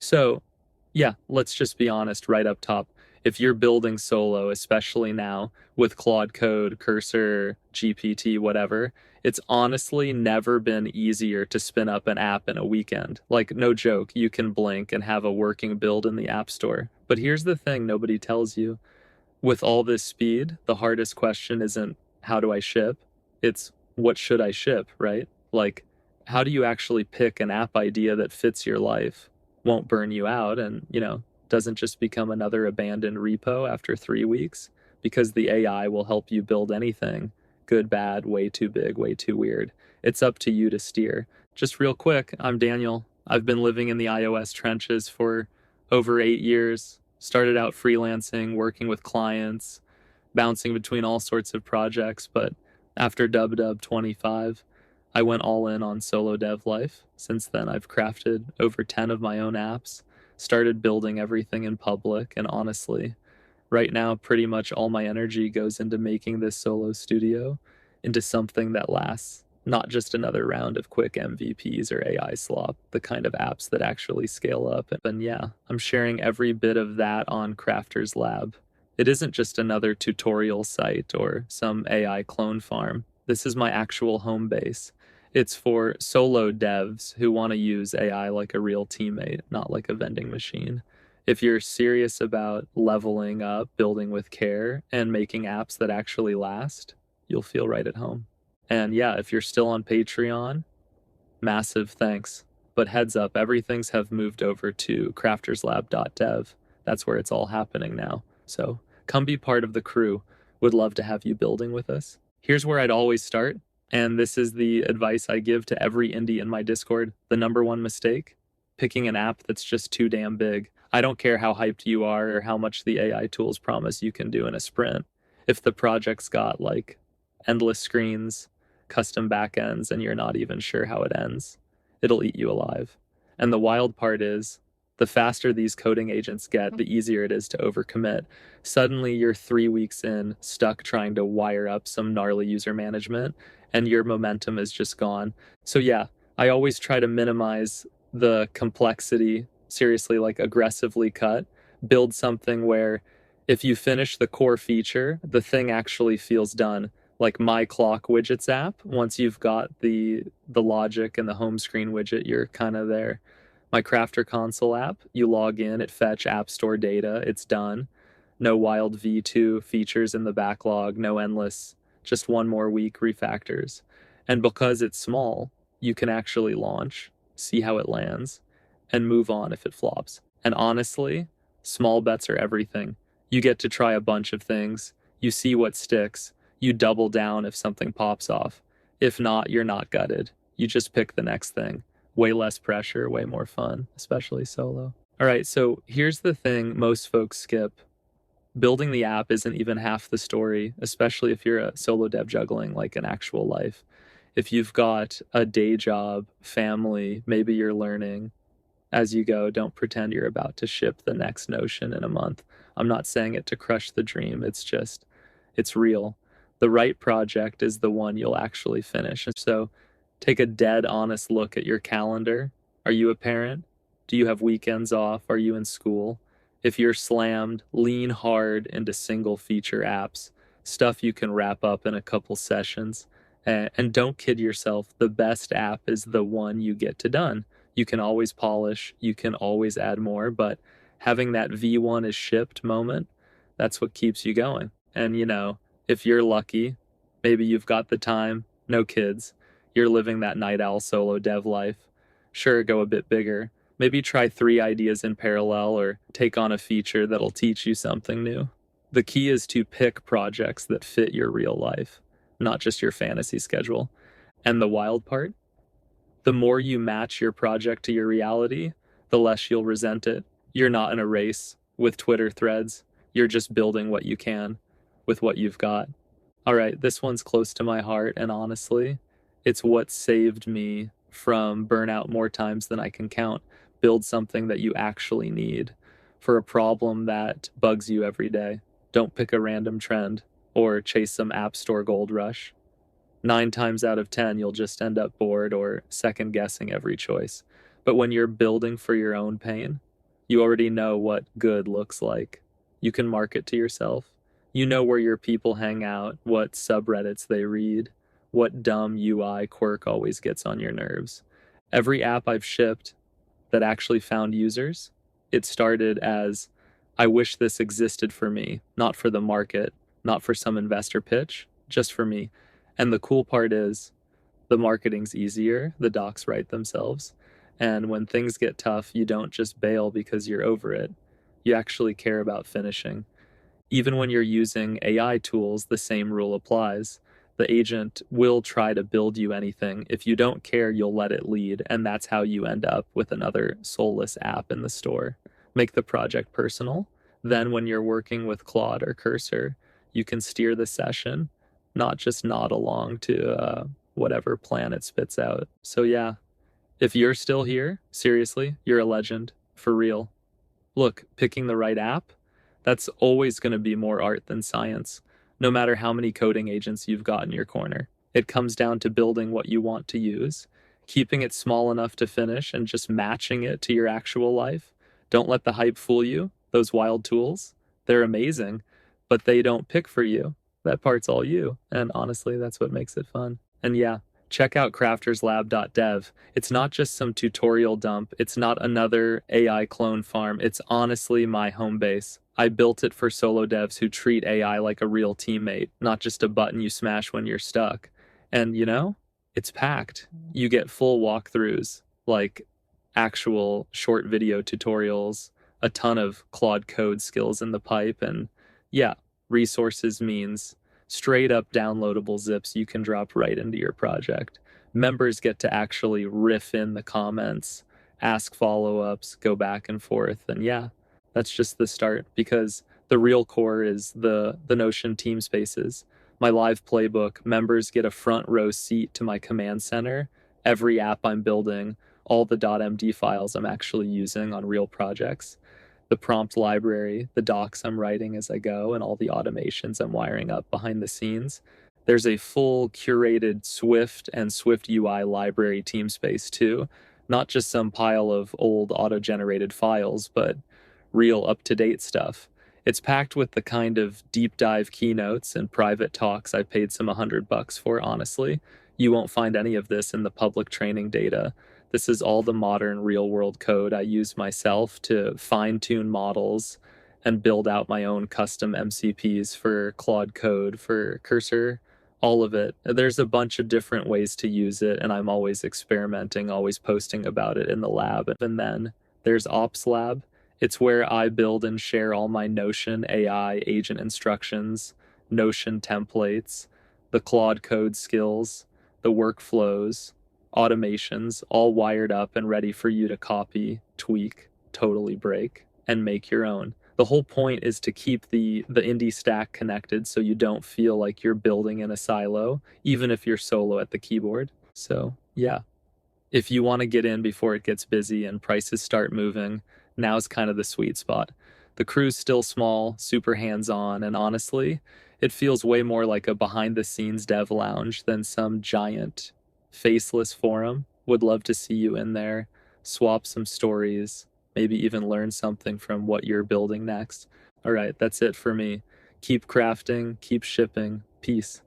So, yeah, let's just be honest right up top. If you're building solo, especially now with Claude Code, Cursor, GPT, whatever, it's honestly never been easier to spin up an app in a weekend. Like, no joke, you can blink and have a working build in the App Store. But here's the thing nobody tells you. With all this speed, the hardest question isn't how do I ship? It's what should I ship, right? Like, how do you actually pick an app idea that fits your life, won't burn you out, and, doesn't just become another abandoned repo after 3 weeks? Because the AI will help you build anything good, bad, way too big, way too weird. It's up to you to steer. Just real quick, I'm Daniel. I've been living in the iOS trenches for over 8 years. Started out freelancing, working with clients, bouncing between all sorts of projects, but after Dub 25, I went all in on solo dev life. Since then, I've crafted over 10 of my own apps, started building everything in public, and honestly, right now, pretty much all my energy goes into making this solo studio into something that lasts, not just another round of quick MVPs or AI slop, the kind of apps that actually scale up. And yeah, I'm sharing every bit of that on Crafters Lab. It isn't just another tutorial site or some AI clone farm. This is my actual home base. It's for solo devs who want to use AI like a real teammate, not like a vending machine. If you're serious about leveling up, building with care, and making apps that actually last, you'll feel right at home. And yeah, if you're still on Patreon, massive thanks. But heads up, everything's have moved over to crafterslab.dev. That's where it's all happening now. So come be part of the crew. Would love to have you building with us. Here's where I'd always start. And this is the advice I give to every indie in my Discord. The number one mistake, picking an app that's just too damn big. I don't care how hyped you are or how much the AI tools promise you can do in a sprint. If the project's got like endless screens, custom backends, and you're not even sure how it ends, it'll eat you alive. And the wild part is, the faster these coding agents get, the easier it is to overcommit. Suddenly, you're 3 weeks in, stuck trying to wire up some gnarly user management, and your momentum is just gone. So yeah, I always try to minimize the complexity, seriously, like aggressively cut, build something where if you finish the core feature, the thing actually feels done. Like my clock widgets app, once you've got the logic and the home screen widget, you're kind of there. My crafter console app, you log in, it fetch app store data, it's done. No wild V2 features in the backlog, no endless, just one more week refactors. And because it's small, you can actually launch, see how it lands, and move on if it flops. And honestly, small bets are everything. You get to try a bunch of things, you see what sticks, you double down if something pops off. If not, you're not gutted. You just pick the next thing. Way less pressure, way more fun, especially solo. All right, so here's the thing most folks skip. Building the app isn't even half the story, especially if you're a solo dev juggling like an actual life. If you've got a day job, family, maybe you're learning as you go, don't pretend you're about to ship the next Notion in a month. I'm not saying it to crush the dream. It's real. The right project is the one you'll actually finish. And so take a dead honest look at your calendar. Are you a parent? Do you have weekends off? Are you in school? If you're slammed, lean hard into single feature apps, stuff you can wrap up in a couple sessions. And don't kid yourself, the best app is the one you get to done. You can always polish, you can always add more, but having that V1 is shipped moment, that's what keeps you going. And if you're lucky, maybe you've got the time, no kids, you're living that night owl solo dev life. Sure, go a bit bigger. Maybe try 3 ideas in parallel or take on a feature that'll teach you something new. The key is to pick projects that fit your real life, not just your fantasy schedule. And the wild part? The more you match your project to your reality, the less you'll resent it. You're not in a race with Twitter threads. You're just building what you can with what you've got. All right, this one's close to my heart, and honestly, it's what saved me from burnout more times than I can count. Build something that you actually need for a problem that bugs you every day. Don't pick a random trend or chase some app store gold rush. 9 times out of 10, you'll just end up bored or second guessing every choice. But when you're building for your own pain, You already know what good looks like. You can market to yourself. You know where your people hang out, what subreddits they read, what dumb UI quirk always gets on your nerves. Every app I've shipped that actually found users, it started as, I wish this existed for me, not for the market, not for some investor pitch, just for me. And the cool part is, the marketing's easier, the docs write themselves. And when things get tough, you don't just bail because you're over it. You actually care about finishing. Even when you're using AI tools, the same rule applies. The agent will try to build you anything. If you don't care, you'll let it lead, and that's how you end up with another soulless app in the store. Make the project personal. Then, when you're working with Claude or Cursor, you can steer the session, not just nod along to whatever plan it spits out. So, yeah, if you're still here, seriously, you're a legend, for real. Look, picking the right app, that's always going to be more art than science, no matter how many coding agents you've got in your corner. It comes down to building what you want to use, keeping it small enough to finish, and just matching it to your actual life. Don't let the hype fool you. Those wild tools, they're amazing, but they don't pick for you. That part's all you, and honestly, that's what makes it fun. And yeah, check out crafterslab.dev. It's not just some tutorial dump. It's not another AI clone farm. It's honestly my home base. I built it for solo devs who treat AI like a real teammate, not just a button you smash when you're stuck. And it's packed. You get full walkthroughs, like actual short video tutorials, a ton of Claude code skills in the pipe, and yeah, resources means straight up downloadable zips you can drop right into your project. Members get to actually riff in the comments, ask follow ups, go back and forth. And yeah, that's just the start because the real core is the Notion team spaces. My live playbook, members get a front row seat to my command center, every app I'm building, all the .md files I'm actually using on real projects, the prompt library, the docs I'm writing as I go, and all the automations I'm wiring up behind the scenes. There's a full curated Swift and Swift UI library team space too, not just some pile of old auto-generated files, but real up-to-date stuff. It's packed with the kind of deep dive keynotes and private talks I paid some $100 for, honestly. You won't find any of this in the public training data. This is all the modern real world code I use myself to fine tune models and build out my own custom MCPs for Claude Code, for Cursor, all of it. There's a bunch of different ways to use it, and I'm always experimenting, always posting about it in the lab. And then there's Ops Lab. It's where I build and share all my Notion AI agent instructions, Notion templates, the Claude Code skills, the workflows, automations, all wired up and ready for you to copy, tweak, totally break, and make your own. The whole point is to keep the indie stack connected so you don't feel like you're building in a silo, even if you're solo at the keyboard. So, yeah, if you want to get in before it gets busy and prices start moving, now's kind of the sweet spot. The crew's still small, super hands-on, and honestly, it feels way more like a behind-the-scenes dev lounge than some giant, faceless forum. Would love to see you in there, swap some stories, maybe even learn something from what you're building next. All right, that's it for me. Keep crafting, keep shipping. Peace.